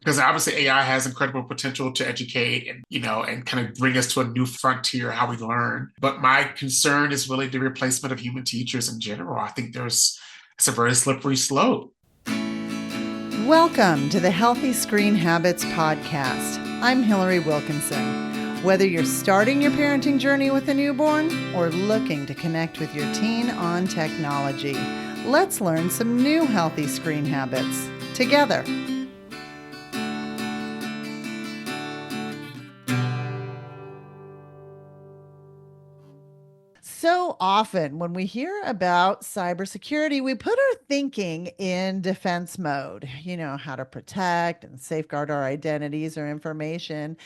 because obviously AI has incredible potential to educate and, and kind of bring us to a new frontier how we learn. But my concern is really the replacement of human teachers in general. I think it's a very slippery slope. Welcome to the Healthy Screen Habits Podcast. I'm Hillary Wilkinson. Whether you're starting your parenting journey with a newborn or looking to connect with your teen on technology, let's learn some new healthy screen habits together. So often when we hear about cybersecurity, we put our thinking in defense mode, how to protect and safeguard our identities or information.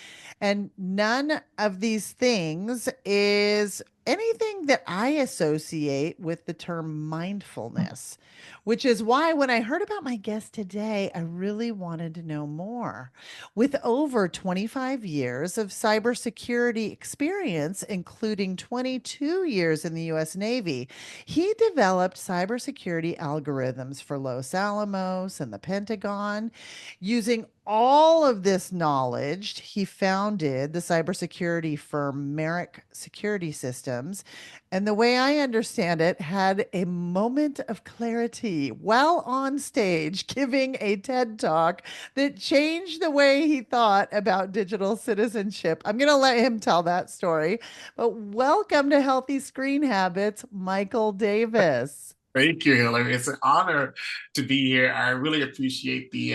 And none of these things is anything that I associate with the term mindfulness, which is why when I heard about my guest today, I really wanted to know more. With over 25 years of cybersecurity experience, including 22 years in the US Navy, he developed cybersecurity algorithms for Los Alamos and the Pentagon. Using all of this knowledge, he founded the cybersecurity firm Merrick Security Systems. And the way I understand it, had a moment of clarity while on stage giving a TED talk that changed the way he thought about digital citizenship. I'm going to let him tell that story. But welcome to Healthy Screen Habits, Michael Davis. Thank you, Hillary. It's an honor to be here. I really appreciate the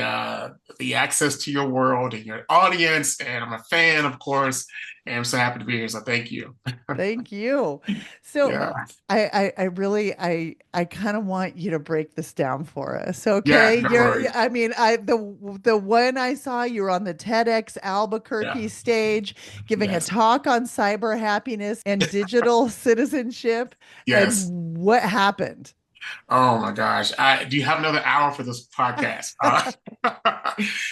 access to your world and your audience, and I'm a fan, of course, and I'm so happy to be here. So thank you. Thank you. So Yeah, I really I kind of want you to break this down for us. yeah, Okay. no worries. The one I saw, you were on the TEDx Yeah, Albuquerque stage giving a yes, talk on cyber happiness and digital citizenship. yes. And what happened? Oh my gosh. Do you have another hour for this podcast?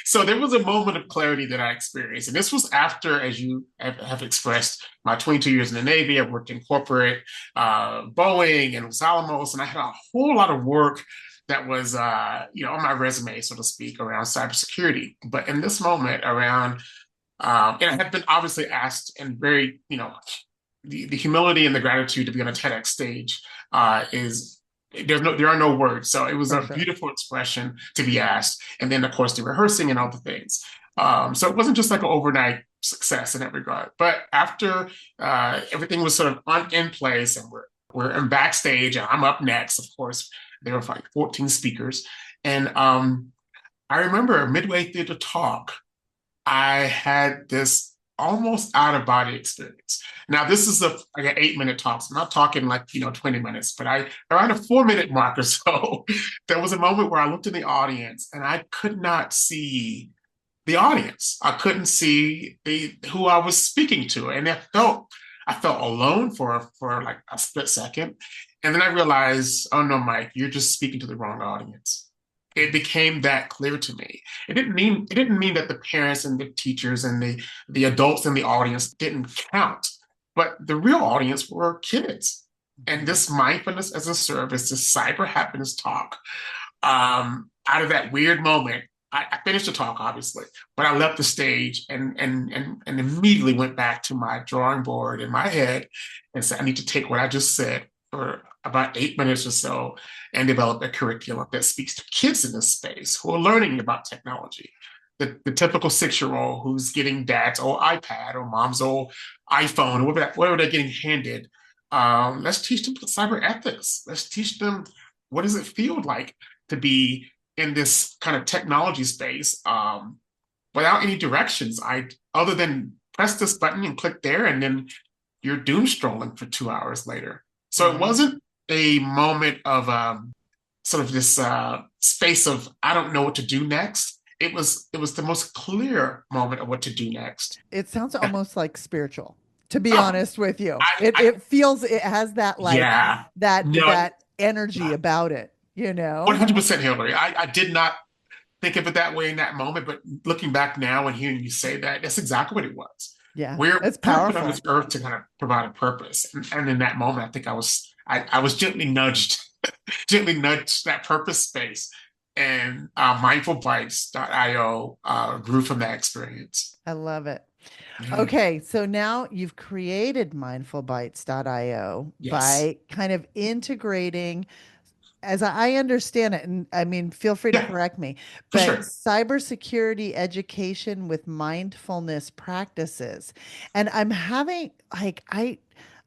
So there was a moment of clarity that I experienced. And this was after, as you have expressed, my 22 years in the Navy. I worked in corporate Boeing and Los Alamos, and I had a whole lot of work that was, on my resume, so to speak, around cybersecurity. But in this moment around, and I have been obviously asked and very, the humility and the gratitude to be on a TEDx stage is there are no words. So it was For a sure. beautiful expression to be asked. And then of course the rehearsing and all the things. So it wasn't just like an overnight success in that regard. But after everything was sort of in place and we're in backstage and I'm up next, of course, there were like 14 speakers. And I remember midway through the talk, I had this almost out of body experience. Now, this is like an 8 minute talk. So I'm not talking like, 20 minutes, but around a 4 minute mark or so, there was a moment where I looked in the audience and I could not see the audience. I couldn't see who I was speaking to. And I felt alone for like a split second. And then I realized, oh no, Mike, you're just speaking to the wrong audience. It became that clear to me. It didn't mean that the parents and the teachers and the adults in the audience didn't count, but the real audience were kids. And this mindfulness as a service, this cyber happiness talk, out of that weird moment, I finished the talk obviously, but I left the stage and immediately went back to my drawing board in my head and said, I need to take what I just said for about 8 minutes or so and develop a curriculum that speaks to kids in this space who are learning about technology. The typical 6 year old who's getting dad's old iPad or mom's old iPhone or whatever they're getting handed. Let's teach them cyber ethics. Let's teach them what does it feel like to be in this kind of technology space without any directions. Other than press this button and click there, and then you're doom scrolling for 2 hours later. So it Right. wasn't a moment of sort of this space of I don't know what to do next. It was the most clear moment of what to do next. It sounds almost like spiritual, to be Oh, honest with you. I, It I it feels it has that like yeah, no, that energy about it, you know? 100% Hillary. I did not think of it that way in that moment, but looking back now and hearing you say that, that's exactly what it was. Yeah, We're it's kind of put on this powerful. earth to kind of provide a purpose, and in that moment, I think I was gently nudged, gently nudged that purpose space, And mindfulbites.io grew from that experience. I love it. Yeah. Okay, so now you've created mindfulbites.io Yes, by kind of integrating, as I understand it, and I mean, feel free to yeah, correct me, for but sure. cybersecurity education with mindfulness practices. And I'm having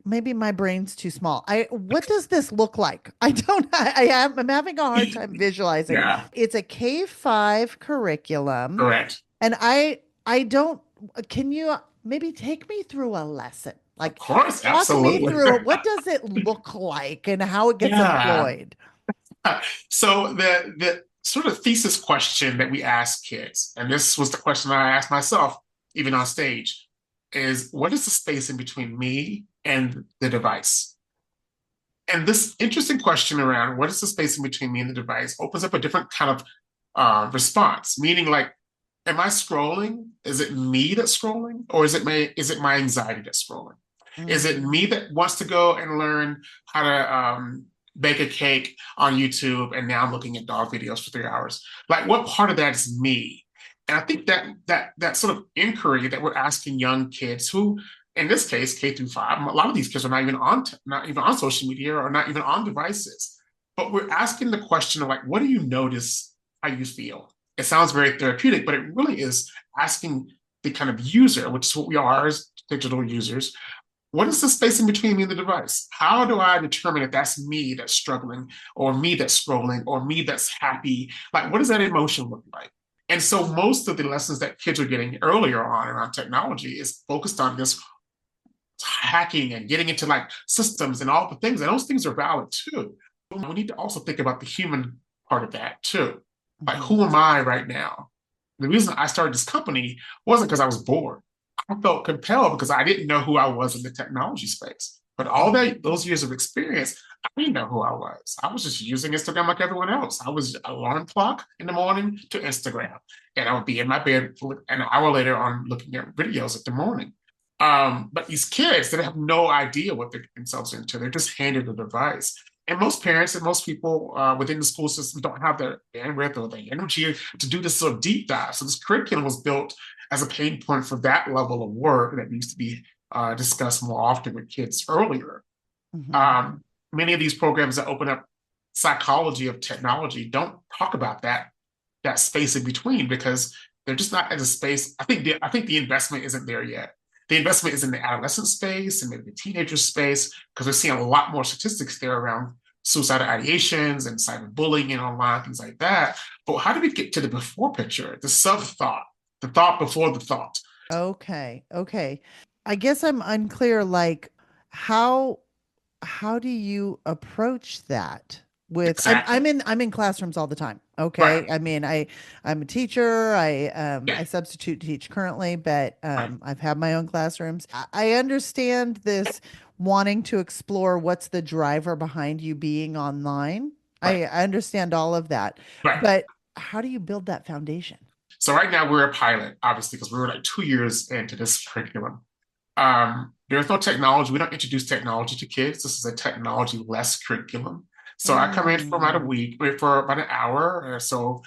maybe my brain's too small. What does this look like? I don't, I'm having a hard time visualizing. Yeah, It's a K-5 curriculum, correct. and I don't, can you maybe take me through a lesson? Of Like, course, walk me absolutely. through what does it look like and how it gets Yeah. employed? So the sort of thesis question that we ask kids, and this was the question I asked myself, even on stage, is what is the space in between me and the device? And this interesting question around what is the space in between me and the device opens up a different kind of response, meaning like, am I scrolling? Is it me that's scrolling, or is it my anxiety that's scrolling? Is it Mm, me that wants to go and learn how to bake a cake on YouTube, and now I'm looking at dog videos for 3 hours? Like, what part of that is me? And I think that sort of inquiry that we're asking young kids who, in this case, K through 5, a lot of these kids are not even on social media or not even on devices. But we're asking the question of like, what do you notice how you feel? It sounds very therapeutic, but it really is asking the kind of user, which is what we are as digital users, what is the space in between me and the device? How do I determine if that's me that's struggling, or me that's scrolling, or me that's happy? Like, what does that emotion look like? And so most of the lessons that kids are getting earlier on around technology is focused on this hacking and getting into like systems and all the things. And those things are valid too. But we need to also think about the human part of that too. Like, mhm. who am I right now? The reason I started this company wasn't because I was bored. I felt compelled because I didn't know who I was in the technology space. But all that those years of experience, I didn't know who I was. I was just using Instagram like everyone else. I was alarm clock in the morning to Instagram, and I would be in my bed an hour later on looking at videos at the morning. But these kids that have no idea what they're getting themselves into, they're just handed a device. And most parents and most people within the school system don't have the bandwidth or the energy to do this sort of deep dive. So this curriculum was built as a pain point for that level of work that needs to be discussed more often with kids earlier. Mhm. Um, Many of these programs that open up psychology of technology don't talk about that space in between because they're just not as a space. I think the investment isn't there yet. The investment is in the adolescent space and maybe the teenager space because we're seeing a lot more statistics there around suicidal ideations and cyberbullying and online things like that. But how do we get to the before picture, the sub thought, the thought before the thought? Okay. Okay. I guess I'm unclear, like how how do you approach that with Exactly. I'm in classrooms all the time. Okay. Right. I mean, I'm a teacher. Yeah. I substitute teach currently, but I've had my own classrooms. I understand this wanting to explore what's the driver behind you being online. Right. I understand all of that. Right. But how do you build that foundation? So right now we're a pilot, obviously, because we were like 2 years into this curriculum. There's no technology. We don't introduce technology to kids. This is a technology-less curriculum. So I come in for about a Mm, week, for about an hour or so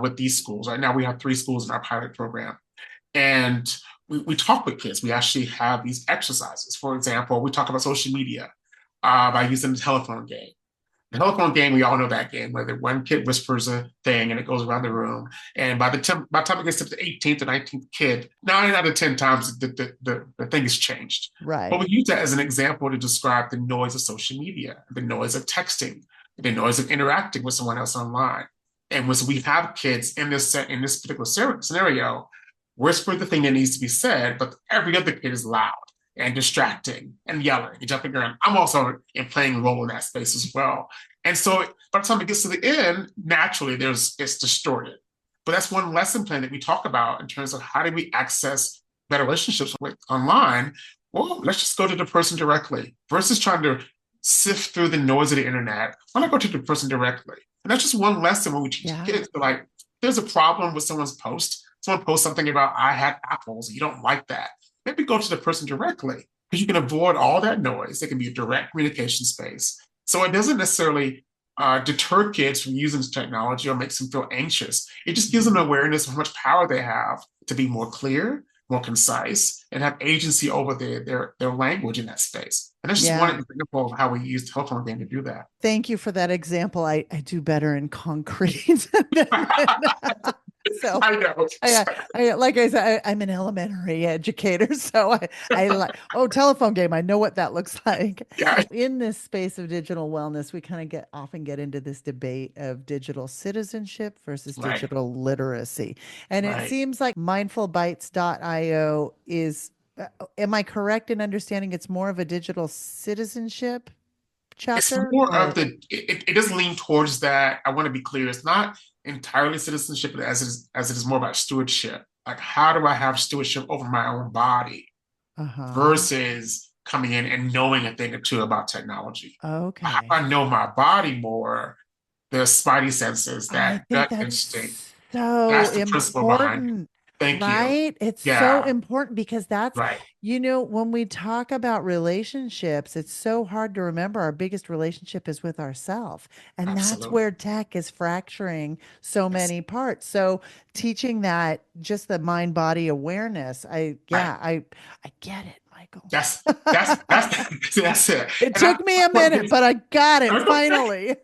with these schools. Right now we have 3 schools in our pilot program. And we talk with kids. We actually have these exercises. For example, we talk about social media by using the telephone game. The telephone game, we all know that game where the one kid whispers a thing and it goes around the room. And by the time it gets to the 18th or 19th kid, 9 out of 10 times the thing has changed. But right. we use that as an example to describe the noise of social media, the noise of texting, the noise of interacting with someone else online. And when we have kids in this particular scenario, whisper the thing that needs to be said, but every other kid is loud and distracting and yelling and jumping around. I'm also playing a role in that space as well. And so by the time it gets to the end, naturally it's distorted. But that's one lesson plan that we talk about in terms of how do we access better relationships with online. Well, let's just go to the person directly versus trying to sift through the noise of the internet. Why not go to the person directly? And that's just one lesson when we teach Yeah. kids. Like, there's a problem with someone's post. Someone posts something about I had apples. And you don't like that. Maybe go to the person directly because you can avoid all that noise. It can be a direct communication space. So it doesn't necessarily deter kids from using this technology or makes them feel anxious. It just gives them Mhm. awareness of how much power they have to be more clear, more concise, and have agency over their language in that space. And that's just one Yeah. example of how we use telephone game to do that. Thank you for that example. I do better in concrete so I know. like I said, I'm an elementary educator, so I like, oh, telephone game. I know what that looks like. Yeah, In this space of digital wellness, we kind of often get into this debate of digital citizenship versus right, digital literacy. And it right. seems like mindfulbites.io is, am I correct in understanding it's more of a digital citizenship It's chapter more of or? it does lean towards that. I want to be clear. It's not entirely citizenship as it is more about stewardship. Like, how do I have stewardship over my own body Uh-huh. versus coming in and knowing a thing or two about technology? How do Okay. I know my body more? The spidey senses, I that think gut that's instinct. so That's the principle behind it. important, Thank you. right? It's so Yeah, important because that's, right. when we talk about relationships, it's so hard to remember our biggest relationship is with ourself. And that's Absolutely. where tech is fracturing so Yes. many parts. So teaching that just the mind body awareness, Right. I get it, Michael. That's it. It And I took me a what minute, gets but I got it that's okay. finally.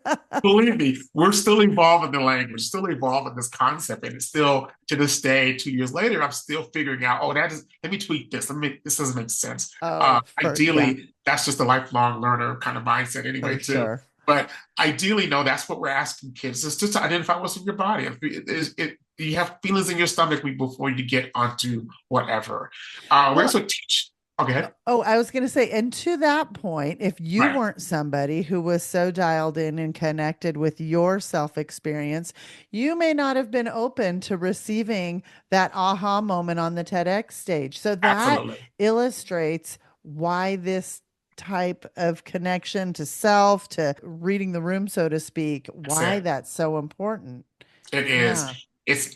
Believe me, we're still evolving the language, still evolving this concept, and it's still to this day, 2 years later, I'm still figuring out. Oh, that is. Let me tweak this. This doesn't make sense. Oh, yeah, Ideally, that's just a lifelong learner kind of mindset, for anyway, too. sure. But ideally, no, that's what we're asking kids is just to identify what's in your body. Do you have feelings in your stomach before you get onto whatever? We Well, also teach. Okay, oh, I was going to say, and to that point, if you right, weren't somebody who was so dialed in and connected with your self experience, you may not have been open to receiving that aha moment on the TEDx stage. So that absolutely, illustrates why this type of connection to self, to reading the room, so to speak, that's why it. that's so important. It is. Yeah.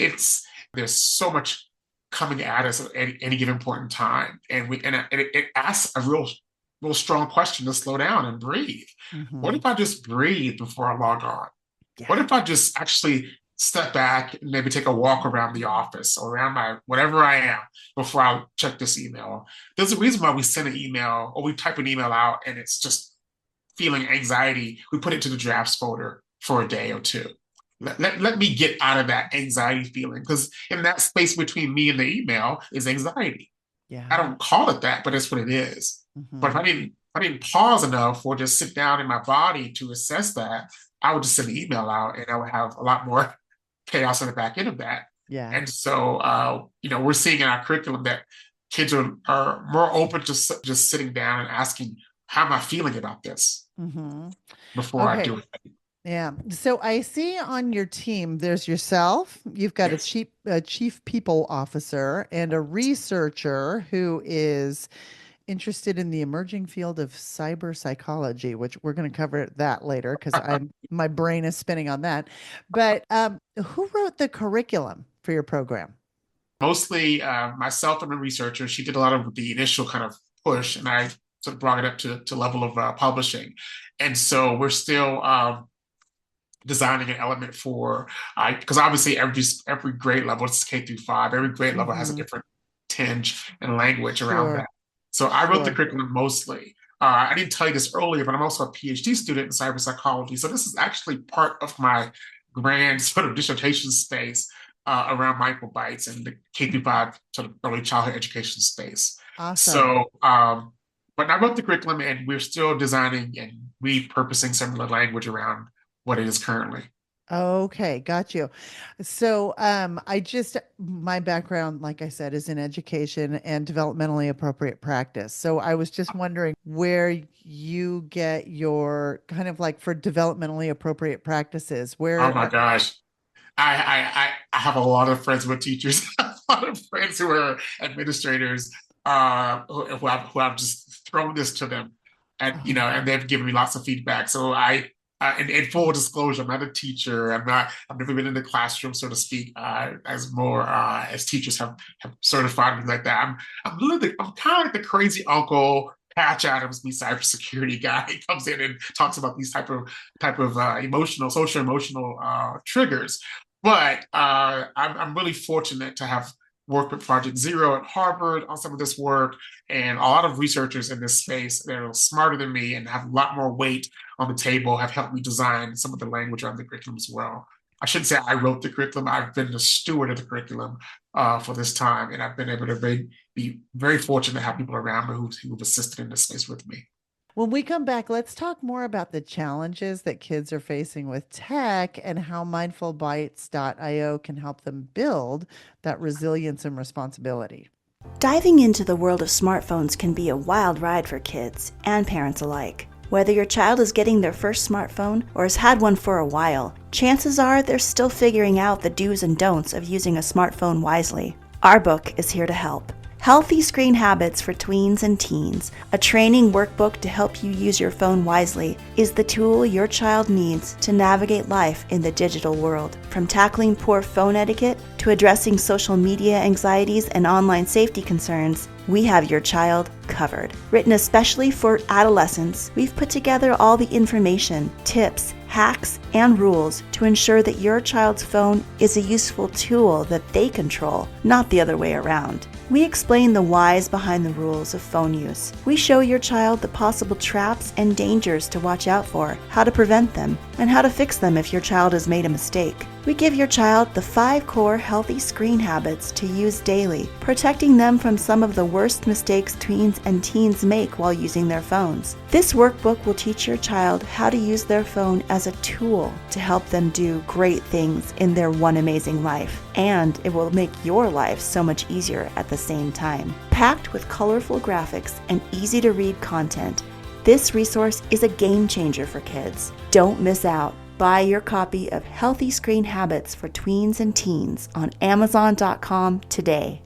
It's. There's so much coming at us at any given point in time, and it asks a real strong question to slow down and breathe. What Hmm. if I just breathe before I log on? What Yeah. if I just actually step back and maybe take a walk around the office or around my whatever I am before I check this email? There's a reason why we send an email or we type an email out and it's just feeling anxiety. We put it to the drafts folder for a day or two. Let me get out of that anxiety feeling because in that space between me and the email is anxiety. I Yeah. don't call it that, but it's what it is. But Hmm. if I didn't pause enough or just sit down in my body to assess that, I would just send an email out and I would have a lot more chaos on the back end of that. Yeah. And so, we're seeing in our curriculum that kids are more open to just sitting down and asking, how am I feeling about this Hmm. before I Okay. do it? Yeah. So I see on your team, there's yourself, you've got Yes. a chief people officer and a researcher who is interested in the emerging field of cyber psychology, which we're going to cover that later because my brain is spinning on that. But who wrote the curriculum for your program? Mostly myself and a researcher. She did a lot of the initial kind of push, and I sort of brought it up to level of publishing. And so we're still designing an element for because obviously every grade level, it's K through 5, every grade level has a Hmm. different tinge and language around Sure. that. So I wrote the Sure. curriculum mostly. I didn't tell you this earlier, but I'm also a PhD student in cybersecurity. So this is actually part of my grand sort of dissertation space around microbytes and the K through 5 sort of early childhood education space. Awesome. So, but I wrote the curriculum and we're still designing and repurposing some of the language around what it is currently. Okay, got you. So, my background, like I said, is in education and developmentally appropriate practice. So I was just wondering where you get your kind of like for developmentally appropriate practices, Oh where, my gosh. I have a lot of friends who are teachers, a lot of friends who are administrators, who I've just thrown this to them, and oh, and they've given me lots of feedback. So in full disclosure, I'm not a teacher. I've never been in the classroom, so to speak, as more as teachers have certified me like that. I'm kind of like the crazy uncle Patch Adams, the cybersecurity guy, comes in and talks about these type of emotional, social emotional triggers. But I'm really fortunate to have worked with Project Zero at Harvard on some of this work, and a lot of researchers in this space that are smarter than me and have a lot more weight on the table have helped me design some of the language around the curriculum as well. I shouldn't say I wrote the curriculum. I've been the steward of the curriculum for this time, and I've been able to be very fortunate to have people around me who've assisted in this space with me. When we come back, let's talk more about the challenges that kids are facing with tech and how mindfulbytes.io can help them build that resilience and responsibility. Diving into the world of smartphones can be a wild ride for kids and parents alike. Whether your child is getting their first smartphone or has had one for a while, chances are they're still figuring out the do's and don'ts of using a smartphone wisely. Our book is here to help. Healthy Screen Habits for Tweens and Teens, a training workbook to help you use your phone wisely, is the tool your child needs to navigate life in the digital world. From tackling poor phone etiquette to addressing social media anxieties and online safety concerns, we have your child covered. Written especially for adolescents, we've put together all the information, tips, hacks, and rules to ensure that your child's phone is a useful tool that they control, not the other way around. We explain the whys behind the rules of phone use. We show your child the possible traps and dangers to watch out for, how to prevent them, and how to fix them if your child has made a mistake. We give your child the 5 core healthy screen habits to use daily, protecting them from some of the worst mistakes tweens and teens make while using their phones. This workbook will teach your child how to use their phone as a tool to help them do great things in their one amazing life, and it will make your life so much easier at the same time. Packed with colorful graphics and easy to read content, this resource is a game changer for kids. Don't miss out. Buy your copy of Healthy Screen Habits for Tweens and Teens on Amazon.com today.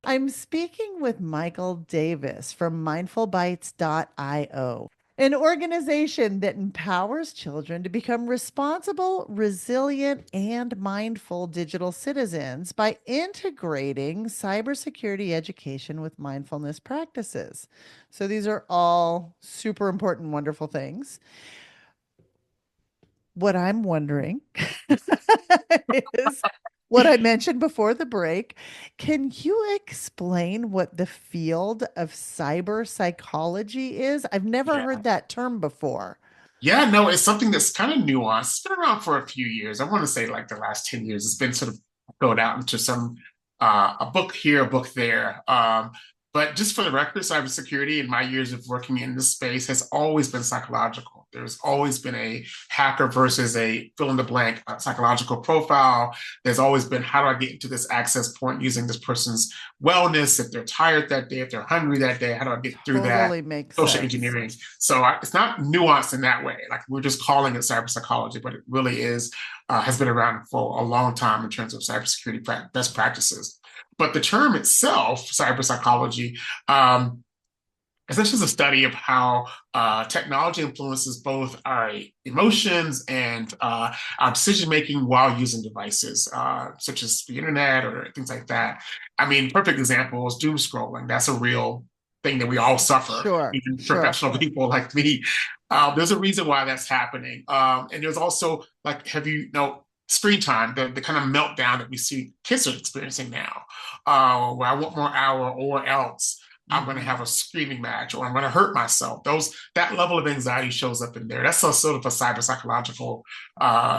I'm speaking with Michael Davis from mindfulbytes.io, an organization that empowers children to become responsible, resilient, and mindful digital citizens by integrating cybersecurity education with mindfulness practices. So these are all super important, wonderful things. What I'm wondering is what I mentioned before the break. Can you explain what the field of cyber psychology is? I've never Yeah. heard that term before. Yeah, no, it's something that's kind of nuanced. It's been around for a few years. I want to say like the last 10 years. It's been sort of thrown out into some a book here, a book there. But just for the record, cybersecurity in my years of working in this space has always been psychological. There's always been a hacker versus a fill in the blank psychological profile. There's always been how do I get into this access point using this person's wellness, if they're tired that day, if they're hungry that day, how do I get through that? Totally makes Social sense. engineering. So it's not nuanced in that way. Like we're just calling it cybersecurity, but it really is has been around for a long time in terms of cybersecurity best practices. But the term itself, cyberpsychology, essentially is a study of how technology influences both our emotions and our decision making while using devices, such as the internet or things like that. I mean, perfect example is doom scrolling. That's a real thing that we all suffer, Sure, even sure. professional people like me. There's a reason why that's happening. And there's also like, have you know, screen time, the kind of meltdown that we see kids are experiencing now, where I want more hour or else I'm going to Mhm. have a screaming match or I'm going to hurt myself. That level of anxiety shows up in there. That's a sort of a cyber psychological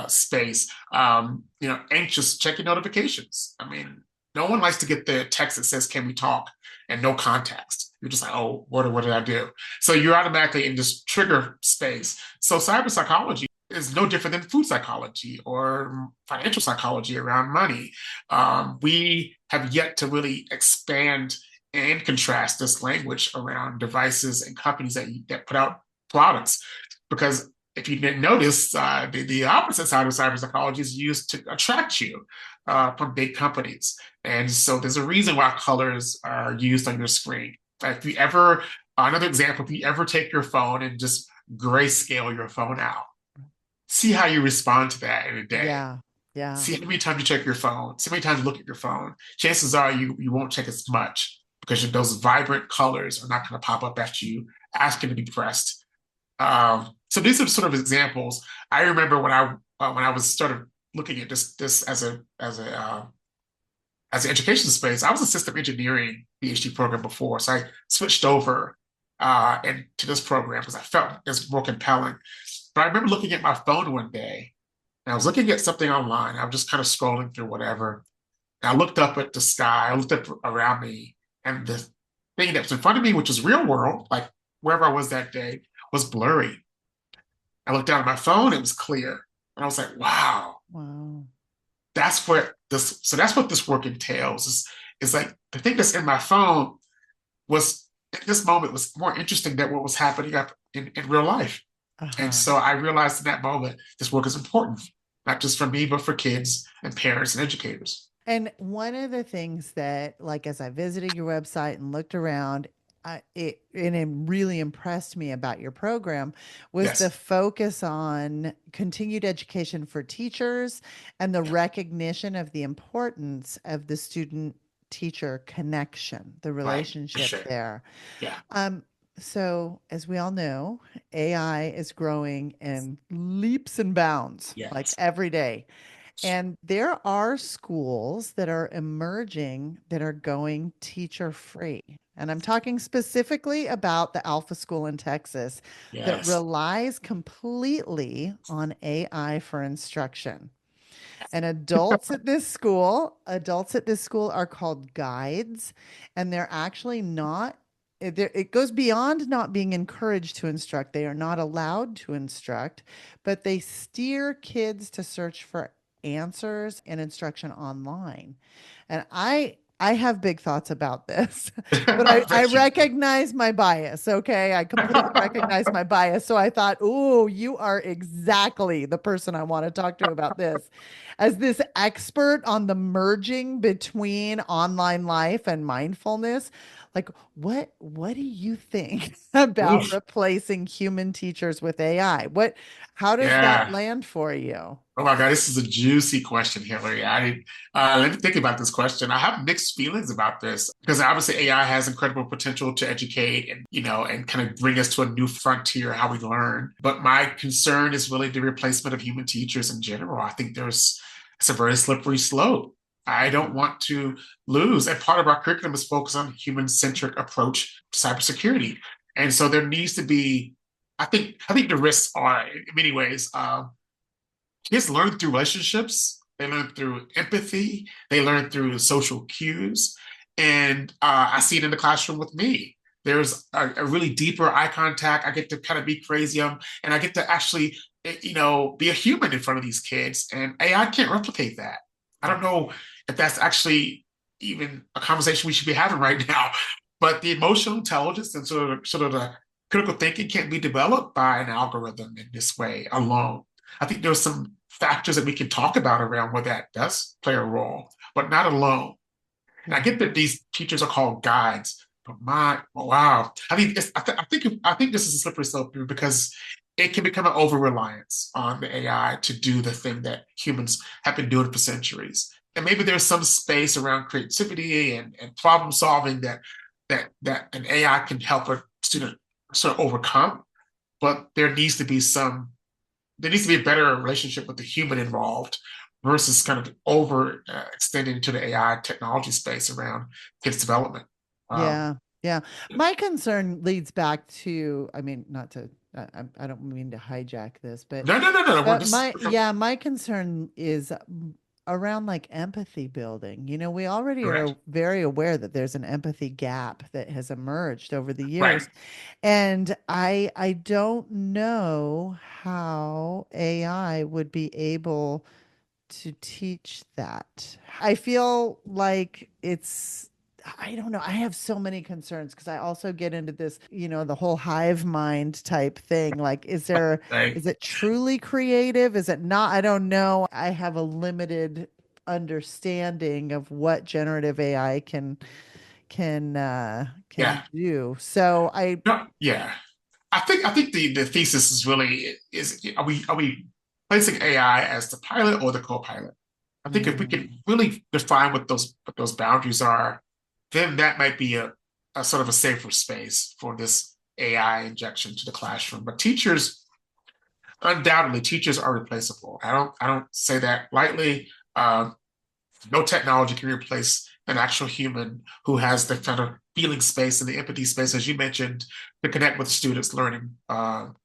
space. Anxious checking notifications. I mean, no one likes to get the text that says, "Can we talk?" and no context. You're just like, "Oh, what did I do?" So you're automatically in this trigger space. So cyber psychology is no different than food psychology or financial psychology around money. We have yet to really expand and contrast this language around devices and companies that put out products. Because if you didn't notice, the opposite side of cyber psychology is used to attract you from big companies. And so there's a reason why colors are used on your screen. If you ever, another example, if you ever take your phone and just grayscale your phone out, see how you respond to that in a day. Yeah, yeah. See how many times you check your phone, see how many times you look at your phone. Chances are you won't check as much. because those vibrant colors are not going to pop up at you asking to be pressed. So these are sort of examples. I remember when I was sort of looking at this as an education space. I was a system engineering PhD program before, so I switched over into this program because I felt it was more compelling. But I remember looking at my phone one day, and I was looking at something online. I was just kind of scrolling through whatever, and I looked up at the sky. I looked up around me, and the thing that was in front of me, which was real world, like wherever I was that day, was blurry. I looked down at my phone, it was clear. And I was like, wow, Wow. that's what this work entails. Is like the thing that's in my phone was at this moment was more interesting than what was happening up in real life. And Uh-huh. so I realized in that moment, this work is important, not just for me, but for kids and parents and educators. And one of the things that, like, as I visited your website and looked around, it really impressed me about your program was the Yes. focus on continued education for teachers and the Yeah. recognition of the importance of the student teacher connection, the Right. For relationship sure. there. Yeah. Um, so as we all know, AI is growing in leaps and bounds, like Yes. every day. And there are schools that are emerging that are going teacher free. And I'm talking specifically about the Alpha School in Texas that Yes. relies completely on AI for instruction. And adults at this school are called guides, and they're actually not. It goes beyond not being encouraged to instruct. They are not allowed to instruct, but they steer kids to search for answers and instruction online. And I have big thoughts about this, but I I bet you do. recognize my bias. Okay. I completely recognize my bias. So I thought, oh, you are exactly the person I want to talk to about this. As this expert on the merging between online life and mindfulness, like what do you think about Oof. replacing human teachers with AI? How does that Yeah. land for you? Oh my God, this is a juicy question, Hillary. Let me think about this question. I have mixed feelings about this because obviously AI has incredible potential to educate and, and kind of bring us to a new frontier how we learn. But my concern is really the replacement of human teachers in general. I think it's a very slippery slope. I don't want to lose. And part of our curriculum is focused on human-centric approach to cybersecurity. And so there needs to be, I think the risks are in many ways. Kids learn through relationships, they learn through empathy, they learn through social cues. And I see it in the classroom with me. There's a really deeper eye contact. I get to kind of be crazy, and I get to actually, be a human in front of these kids. And AI can't replicate that. I don't know if that's actually even a conversation we should be having right now. But the emotional intelligence and sort of the critical thinking can't be developed by an algorithm in this way alone. I think there's some factors that we can talk about around where that does play a role, but not alone. And I get that these teachers are called guides, but wow, I think this is a slippery slope because it can become an over reliance on the AI to do the thing that humans have been doing for centuries. And maybe there's some space around creativity and problem solving that an AI can help a student sort of overcome. But there needs to be a better relationship with the human involved versus kind of over extending into the AI technology space around kids development. Um, Yeah. Yeah. My concern leads back to, I mean, not to, I don't mean to hijack this, no, no, no, no. We're just my concern is around like empathy building. We already are correct. very aware that there's an empathy gap that has emerged over the Right. years. And I don't know how AI would be able to teach that. I feel like I don't know. I have so many concerns because I also get into this, the whole hive mind type thing. Like, Right. is it truly creative? Is it not? I don't know. I have a limited understanding of what generative AI can Yeah. do. So No, yeah. I think the thesis is really is are we placing AI as the pilot or the co-pilot? I think if we can mm, really define what those boundaries are, then that might be a sort of a safer space for this AI injection to the classroom. But teachers, undoubtedly, teachers are replaceable. I don't say that lightly. No technology can replace an actual human who has the kind of feeling space and the empathy space, as you mentioned, to connect with students' learning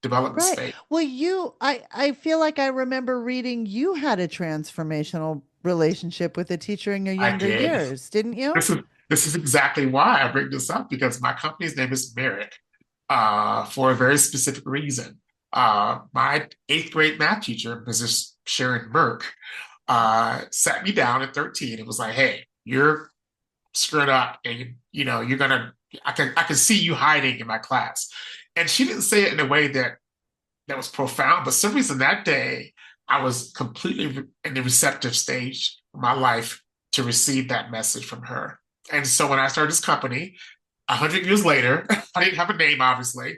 development Right. space. Well, I feel like I remember reading you had a transformational relationship with a teacher in your I younger did. years, didn't you? This is exactly why I bring this up because my company's name is Merrick for a very specific reason. My eighth grade math teacher, Mrs. Sharon Burke, sat me down at 13 and was like, "Hey, you're screwed up, and you're gonna. I can see you hiding in my class." And she didn't say it in a way that was profound, but some reason that day I was completely in the receptive stage of my life to receive that message from her. And so when I started this company, 100 years later, I didn't have a name, obviously,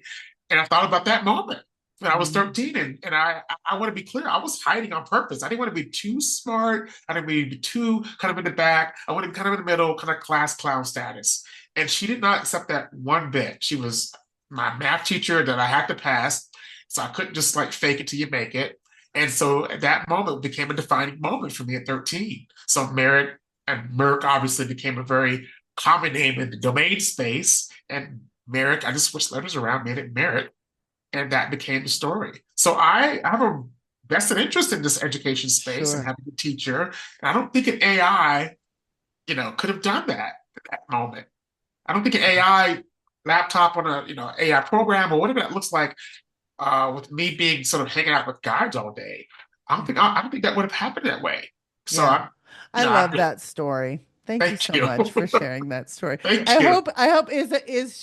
and I thought about that moment when I was Mm. 13, and I want to be clear, I was hiding on purpose. I didn't want to be too smart. I didn't want to be too kind of in the back. I wanted to be kind of in the middle, kind of class clown status. And she did not accept that one bit. She was my math teacher that I had to pass, so I couldn't just like fake it till you make it. And so that moment became a defining moment for me at 13. So Merrick and Merck obviously became a very common name in the domain space. And Merrick, I just switched letters around, made it Merrick, and that became the story. So I have a vested interest in this education space and Sure. having a teacher. And I don't think an AI, could have done that at that moment. I don't think an AI laptop on a, AI program or whatever that looks like with me being sort of hanging out with guides all day. I don't think that would have happened that way. So Yeah. I, I love I that story. Thank you thank so you, much for sharing that story. thank you. I hope is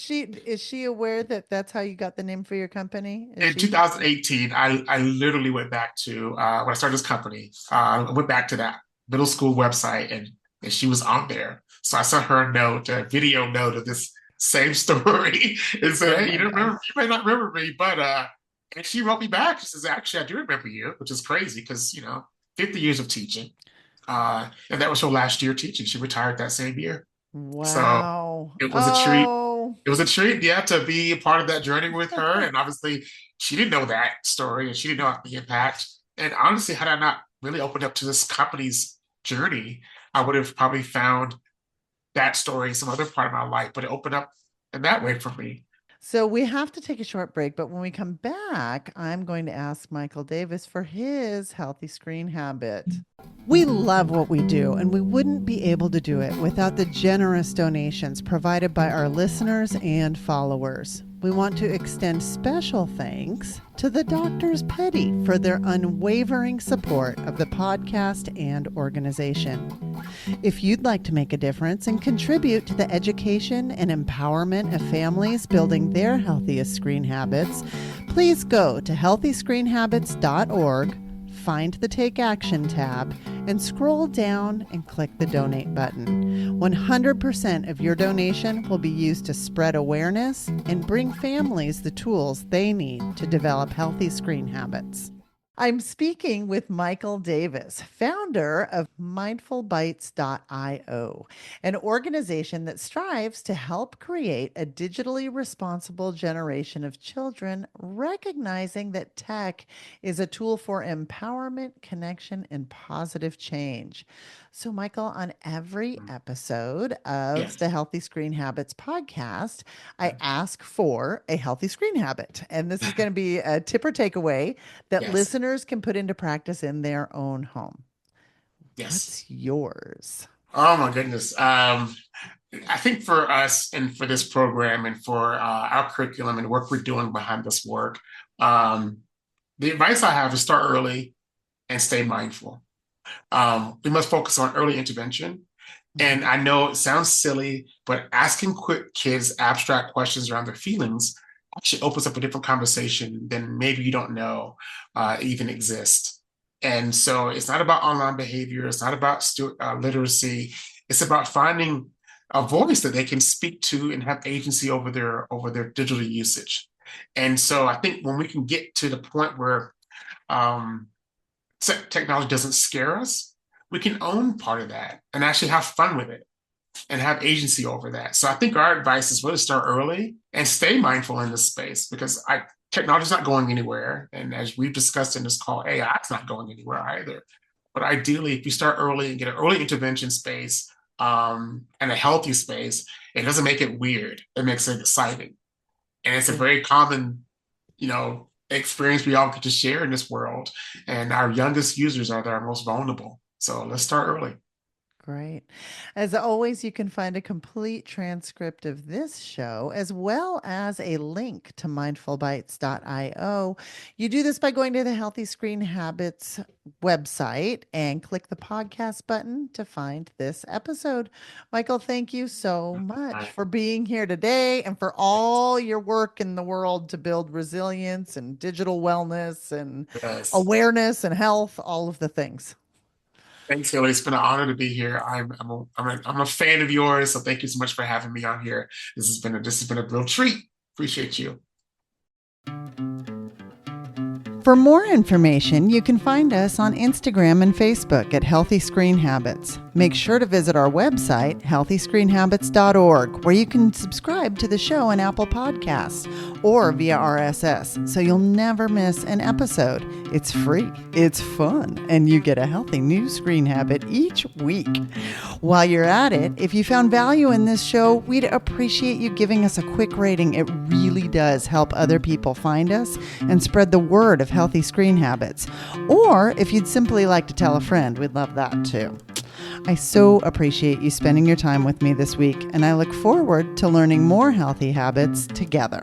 she aware that that's how you got the name for your company? Is In she? 2018, I literally went back to when I started this company. I went back to that middle school website, and she was on there. So I sent her a note, a video note of this same story, and said, Oh "Hey, you my don't remember? gosh. You may not remember me, but." And she wrote me back. She says, "Actually, I do remember you," which is crazy because 50 years of teaching, and that was her last year teaching. She retired that same year. So Wow. it was a treat. Oh. It was a treat, yeah, to be a part of that journey with her. And obviously, she didn't know that story and she didn't know the impact. And honestly, had I not really opened up to this company's journey, I would have probably found that story in some other part of my life. But it opened up in that way for me. So we have to take a short break, but when we come back, I'm going to ask Michael Davis for his healthy screen habit. We love what we do, and we wouldn't be able to do it without the generous donations provided by our listeners and followers. We want to extend special thanks to the Doctors Petty for their unwavering support of the podcast and organization. If you'd like to make a difference and contribute to the education and empowerment of families building their healthiest screen habits, please go to healthyscreenhabits.org, find the Take Action tab, and scroll down and click the donate button. 100% of your donation will be used to spread awareness and bring families the tools they need to develop healthy screen habits. I'm speaking with Michael Davis, founder of mindfulbites.io, an organization that strives to help create a digitally responsible generation of children, recognizing that tech is a tool for empowerment, connection, and positive change. So, Michael, on every episode of Yes. the Healthy Screen Habits podcast, I ask for a healthy screen habit. And this is going to be a tip or takeaway that Yes. listeners can put into practice in their own home. Yes. What's yours? Oh my goodness. I think for us and for this program and for our curriculum and work we're doing behind this work, the advice I have is start early and stay mindful. We must focus on early intervention. And I know it sounds silly, but asking quick kids abstract questions around their feelings actually opens up a different conversation than maybe you don't know even exist. And so it's not about online behavior. It's not about literacy. It's about finding a voice that they can speak to and have agency over their digital usage. And so I think when we can get to the point where um, technology doesn't scare us, we can own part of that and actually have fun with it. and have agency over that. So I think our advice is really start early and stay mindful in this space because technology is not going anywhere. And as we've discussed in this call, AI is not going anywhere either. But ideally, if you start early and get an early intervention space and a healthy space, it doesn't make it weird. It makes it exciting. And it's a very common, experience we all get to share in this world. And our youngest users are our most vulnerable. So let's start early. Great. As always, you can find a complete transcript of this show as well as a link to mindfulbites.io. You do this by going to the Healthy Screen Habits website and click the podcast button to find this episode. Michael, thank you so much for being here today and for all your work in the world to build resilience and digital wellness and awareness and health, all of the things. Thanks, Haley. It's been an honor to be here. I'm a fan of yours, so thank you so much for having me on here. This has been a real treat. Appreciate you. For more information, you can find us on Instagram and Facebook at Healthy Screen Habits. Make sure to visit our website, healthyscreenhabits.org, where you can subscribe to the show on Apple Podcasts or via RSS, so you'll never miss an episode. It's free, it's fun, and you get a healthy new screen habit each week. While you're at it, if you found value in this show, we'd appreciate you giving us a quick rating. It really does help other people find us and spread the word of healthy screen habits. Or if you'd simply like to tell a friend, we'd love that too. I so appreciate you spending your time with me this week, and I look forward to learning more healthy habits together.